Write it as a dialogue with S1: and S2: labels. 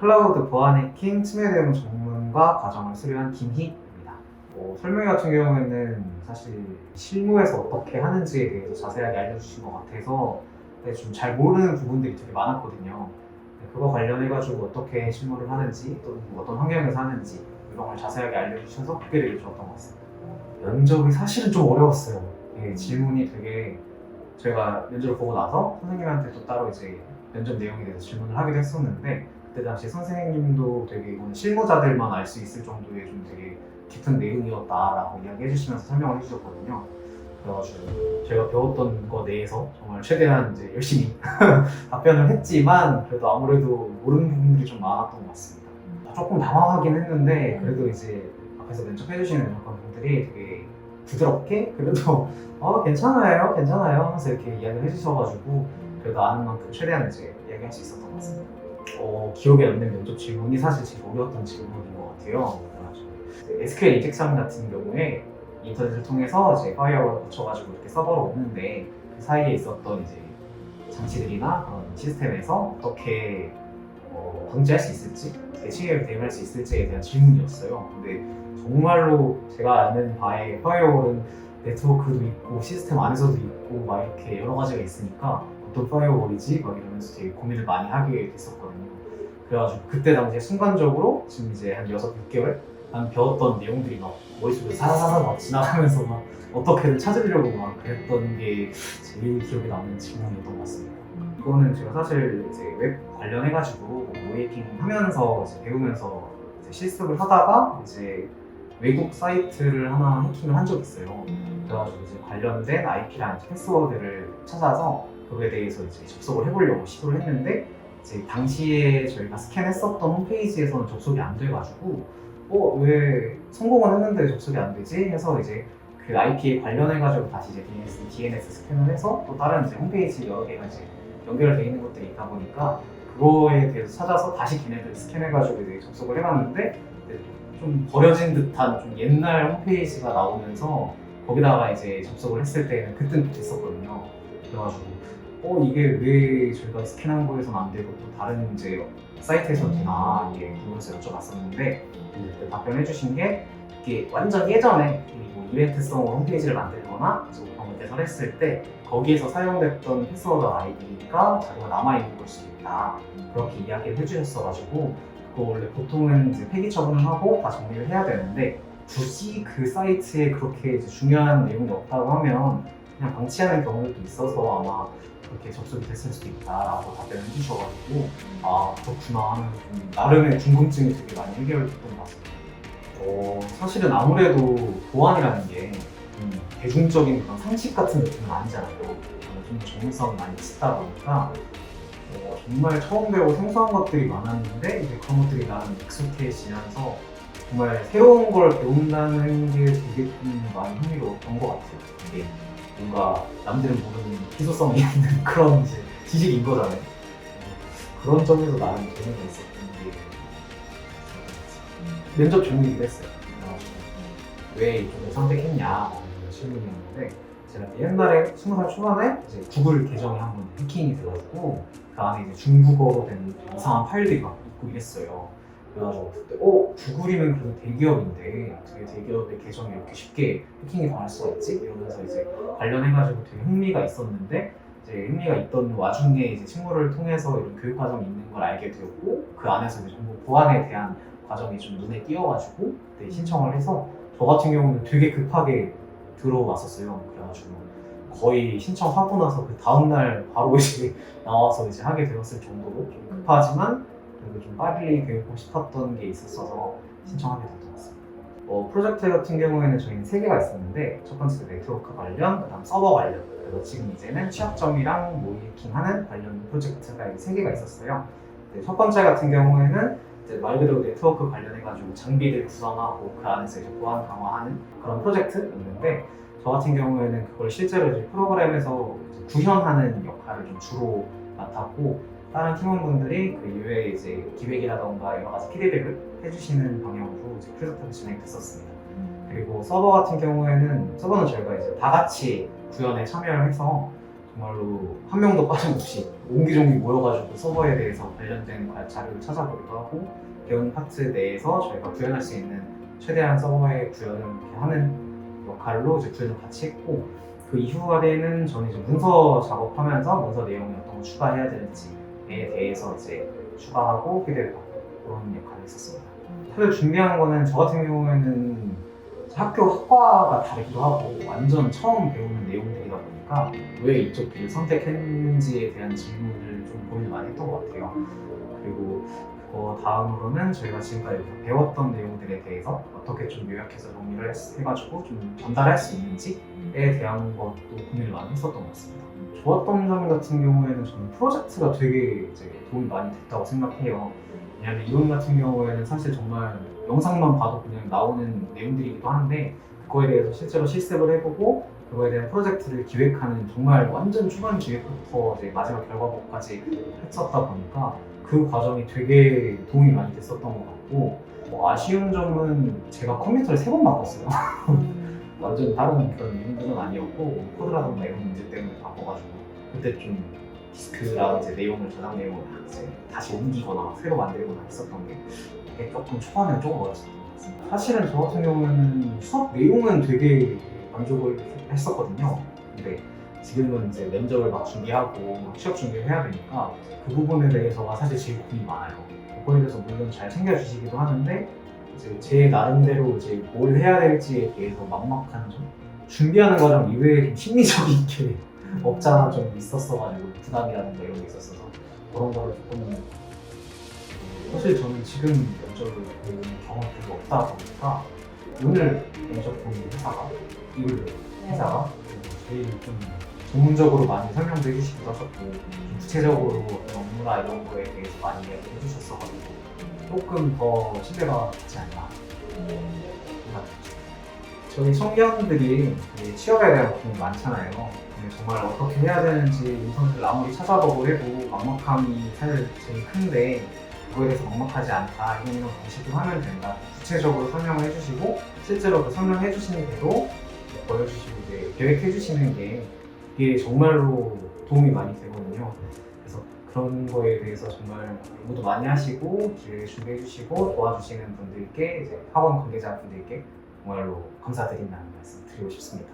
S1: 클라우드 보안 해킹 침해 대응 전문가 과정을 수료한 김희입니다. 설명 같은 경우에는 사실 실무에서 어떻게 하는지에 대해서 자세하게 알려주신 것 같아서 좀 잘 모르는 부분들이 되게 많았거든요. 그거 관련해가지고 어떻게 실무를 하는지 또는 어떤 환경에서 하는지 이런 걸 자세하게 알려주셔서 그게 되게 좋았던 것 같습니다. 면접이 사실은 좀 어려웠어요. 질문이 되게 저희가 면접을 보고 나서 선생님한테 또 따로 이제 면접 내용에 대해서 질문을 하기도 했었는데 그때 당시 선생님도 되게 이거는 실무자들만 알 수 있을 정도의 좀 되게 깊은 내용이었다라고 이야기해 주시면서 설명을 해주셨거든요. 그래가지고 제가 배웠던 거 내에서 정말 최대한 이제 열심히 답변을 했지만 그래도 아무래도 모르는 부분들이 좀 많았던 것 같습니다. 조금 당황하긴 했는데 그래도 이제 앞에서 면접해주시는 그런 분들이 되게 부드럽게 그래도 괜찮아요 하면서 이렇게 이야기를 해주셔가지고 그래도 아는 만큼 최대한 이제 이야기할 수 있었던 것 같습니다. 기억에 남는 면접 질문이 사실 제일 어려웠던 질문인 것 같아요. 그래가지고 SQL 인젝션 같은 경우에 인터넷을 통해서 이제 파이어를 거쳐가지고 이렇게 서버로 오는데 그 사이에 있었던 이제 장치들이나 그런 시스템에서 어떻게 방지할 수 있을지, 어떻게 침해를 대응할 수 있을지에 대한 질문이었어요. 근데 정말로 제가 아는 바에 파이어월은 네트워크도 있고 시스템 안에서도 있고 막 이렇게 여러 가지가 있으니까 어떤 파이어월이지? 막 이러면서 되게 고민을 많이 하게 됐었거든요. 그래가지고 그때 당시에 순간적으로 지금 이제 한 6, 6개월 한 배웠던 내용들이 막 머릿속에 사사사사 막 지나가면서 막 어떻게든 찾으려고 막 그랬던 게 제일 기억에 남는 질문이었던 것 같습니다. 이거는 제가 사실 이제 웹 관련해가지고 웹해킹 하면서 이제 배우면서 이제 실습을 하다가 이제 외국 사이트를 하나 해킹을 한 적이 있어요. 그래가지고 이제 관련된 IP랑 패스워드를 찾아서 그거에 대해서 이제 접속을 해보려고 시도를 했는데 이제 당시에 저희가 스캔했었던 홈페이지에서는 접속이 안 돼가지고 왜 성공은 했는데 접속이 안 되지? 해서 이제 그 IP에 관련해가지고 다시 이제 DNS 스캔을 해서 또 다른 이제 홈페이지 여러 개가 이제 연결되어 있는 것들이 있다 보니까 그거에 대해서 찾아서 다시 걔네들 스캔해가지고 이제 접속을 해봤는데 좀 버려진 듯한 좀 옛날 홈페이지가 나오면서 거기다가 이제 접속을 했을 때는 그때는 됐었거든요. 그래가지고 이게 왜 저희가 스캔한 거에서는 안 되고 또 다른 이제 사이트에서 되나 이렇게 궁금해서 여쭤봤었는데 그때 답변해 주신 게 이게 완전 예전에 뭐 이벤트성으로 홈페이지를 만들거나 그런 걸 개설했을 때 거기에서 사용됐던 패스워드 아이디가 자료가 남아있는 걸 수도 있다 그렇게 이야기를 해주셨어가지고 그거 원래 보통은 이제 폐기 처분을 하고 다 정리를 해야 되는데 굳이 그 사이트에 그렇게 이제 중요한 내용이 없다고 하면 그냥 방치하는 경우도 있어서 아마 그렇게 접속이 됐을 수도 있다라고 답변을 해주셔가지고 그렇구나 하는 좀 나름의 궁금증이 되게 많이 해결됐던 것 같습니다. 사실은 아무래도 보안이라는 게 대중적인 그런 상식 같은 느낌은 아니잖아요. 좀 더 전문성이 많이 있다 보니까 정말 처음 배우고 생소한 것들이 많았는데 이제 그런 것들이 나름 익숙해지면서 정말 새로운 걸 배운다는 게 되게 좀 많이 흥미로웠던 것 같아요. 이게 뭔가 남들은 모르는 희소성이 있는 그런 이제 지식인 거잖아요. 그런 점에서 나름 재미가 있었던 게 면접 질문이긴 했어요. 왜 이쪽을 선택했냐 이런 질문이었는데 제가 옛날에 20살 초반에 이제 구글 계정이 한번 해킹이 돼가지고 그 안에 이제 중국어로 된 이상한 파일들이 막 있고 이랬어요. 그래가지고 그때 구글이면 그래도 대기업인데 어떻게 대기업의 계정이 이렇게 쉽게 해킹이 당할 수가 있지? 이러면서 이제 관련해가지고 되게 흥미가 있었는데 이제 흥미가 있던 와중에 이제 친구를 통해서 이런 교육 과정이 있는 걸 알게 되었고 그 안에서 이제 전부 보안에 대한 과정이 좀 눈에 띄어가지고 그때 신청을 해서 저 같은 경우는 되게 급하게 들어왔었어요. 그래가지고 거의 신청하고 나서 그 다음날 바로 이제 나와서 이제 하게 되었을 정도로 좀 급하지만 그래도 좀 빨리 배우고 싶었던 게 있었어서 신청하게 됐던 것 같습니다. 프로젝트 같은 경우에는 저희는 3개가 있었는데 첫 번째 네트워크 관련, 그다음 서버 관련, 그리고 지금 이제는 취약점이랑 모이킹하는 관련 프로젝트가 3개가 있었어요. 첫 번째 같은 경우에는 이제 말 그대로 네트워크 관련해가지고 장비들 구성하고 그 안에서 이제 보안 강화하는 그런 프로젝트였는데 저 같은 경우에는 그걸 실제로 이제 프로그램에서 이제 구현하는 역할을 좀 주로 맡았고 다른 팀원분들이 그 이외에 이제 기획이라던가 여러 가지 피드백을 해주시는 방향으로 이제 프로젝트가 진행됐었습니다. 그리고 서버 같은 경우에는 서버는 저희가 이제 다 같이 구현에 참여를 해서 정말로 한 명도 빠짐없이 옹기종기 모여가지고 서버에 대해서 관련된 자료를 찾아보기도 하고 배운 파트 내에서 저희가 구현할 수 있는 최대한 서버에 구현을 이렇게 하는 역할로 이제 구현을 같이 했고 그 이후에는 저는 이제 문서 작업하면서 문서 내용에 어떤 거 추가해야 되는지에 대해서 이제 추가하고 피드백하고 그런 역할을 했었습니다. 사실 준비한 거는 저 같은 경우에는 학교 학과가 다르기도 하고 완전 처음 배우는 내용들이다 보니까 왜 이쪽 길을 선택했는지에 대한 질문을 좀 고민을 많이 했던 것 같아요. 그리고 그거 다음으로는 저희가 지금까지 배웠던 내용들에 대해서 어떻게 좀 요약해서 정리를 해가지고 좀 전달할 수 있는지에 대한 것도 고민을 많이 했었던 것 같습니다. 좋았던 점 같은 경우에는 저는 프로젝트가 되게 이제 도움이 많이 됐다고 생각해요. 왜냐하면 이론 같은 경우에는 사실 정말 영상만 봐도 그냥 나오는 내용들이기도 한데 그거에 대해서 실제로 실습을 해보고 그거에 대한 프로젝트를 기획하는 정말 완전 초반 기획부터 이제 마지막 결과물까지 했었다 보니까 그 과정이 되게 도움이 많이 됐었던 것 같고 아쉬운 점은 제가 컴퓨터를 3번 바꿨어요. 완전 다른 그런 이유는 아니었고 코드라던가 이런 문제 때문에 바꿔가지고 그때 좀 디스크랑 이제 내용을 저장 내용을 이제 다시 옮기거나 새로 만들거나 했었던 게 그게 조금 초반에 조금 어렸었던 것 같습니다. 사실은 저 같은 경우에는 수업 내용은 되게 만족을 했었거든요. 근데 지금은 이제 면접을 막 준비하고 막 취업 준비를 해야 되니까 그 부분에 대해서가 사실 제일 고민이 많아요. 그거에 대해서 물론 잘 챙겨주시기도 하는데 이제 제 나름대로 이제 뭘 해야 될지에 대해서 막막한 점 준비하는 과정 이외에 좀 심리적인 게 없잖아 좀 있었어가지고 부담이라든가 이런 게 있었어서 그런 거를 조금 사실 저는 지금 면접을 보는 경험이 별로 없다 보니까 오늘 면접 보는 회사가 이걸 회사가 제일 좀 전문적으로 많이 설명도 해주시기도 하셨고 좀 구체적으로 어떤 업무나 이런 거에 대해서 많이 이야기해 주셨어가지고 조금 더 신뢰가 가지 않나 생각합니다. 저희 청년들이 취업에 대한 고민이 많잖아요. 근데 정말 어떻게 해야 되는지 인턴들을 아무리 찾아보고 해도 막막함이 사실 제일 큰데 그거에 대해서 막막하지 않다, 이런 방식으로 하면 된다. 구체적으로 설명을 해주시고 실제로 그 설명해 주시는 대로 보여주시고 이제 계획해 주시는 게 이게 정말로 도움이 많이 되거든요. 그래서 그런 거에 대해서 정말 공부도 많이 하시고 기획 준비해 주시고 도와주시는 분들께 이제 학원 관계자분들께 정말로 감사드린다는 말씀 드리고 싶습니다.